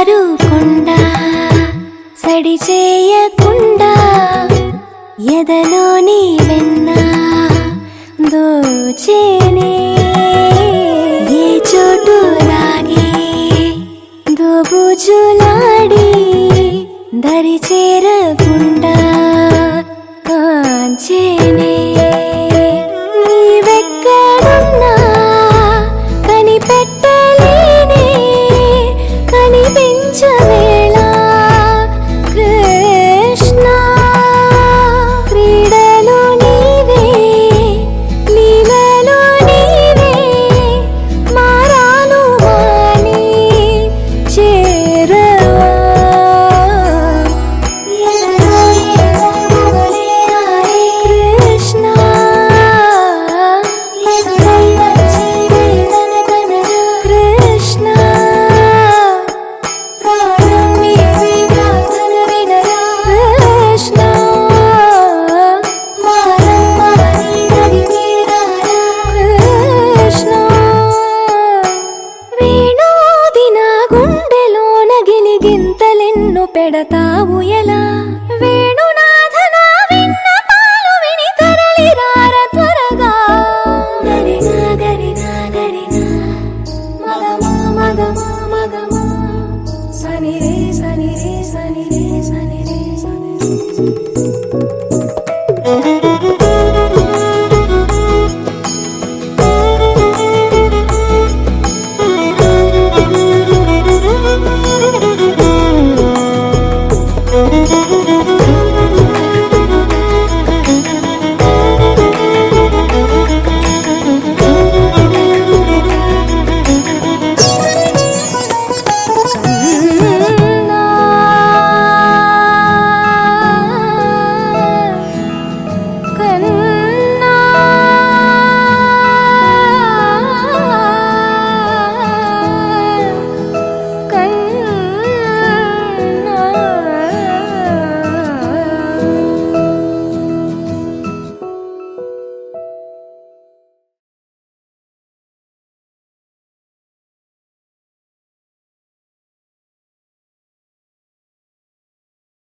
జారుకుండా సడి చేయకుండా ఎదలోని వెన్న దోచేనే ఏ చోటు లాగే దోబుజులాడి దరి చేరకుండా కాంచేనే నీవెక్కడున్నా కనిపెట్టలేనే కనిపించవేళ కృష్ణ క్రీడలు నీవే లీలలు నీవే మారాను వాణి చేరవా ఎదలో ఏదో మొగలే ఆడే కృష్ణ ఎదురై వచ్చి వేదన కనరా కృష్ణ ప్రాణం నీవే ప్రార్థన వినరా కృష్ణ మారమ్మ నీ దరి చేరారా కృష్ణ వేణోది నా గుండెలోన గిలిగింతలెన్ను పెడతావు ఎలా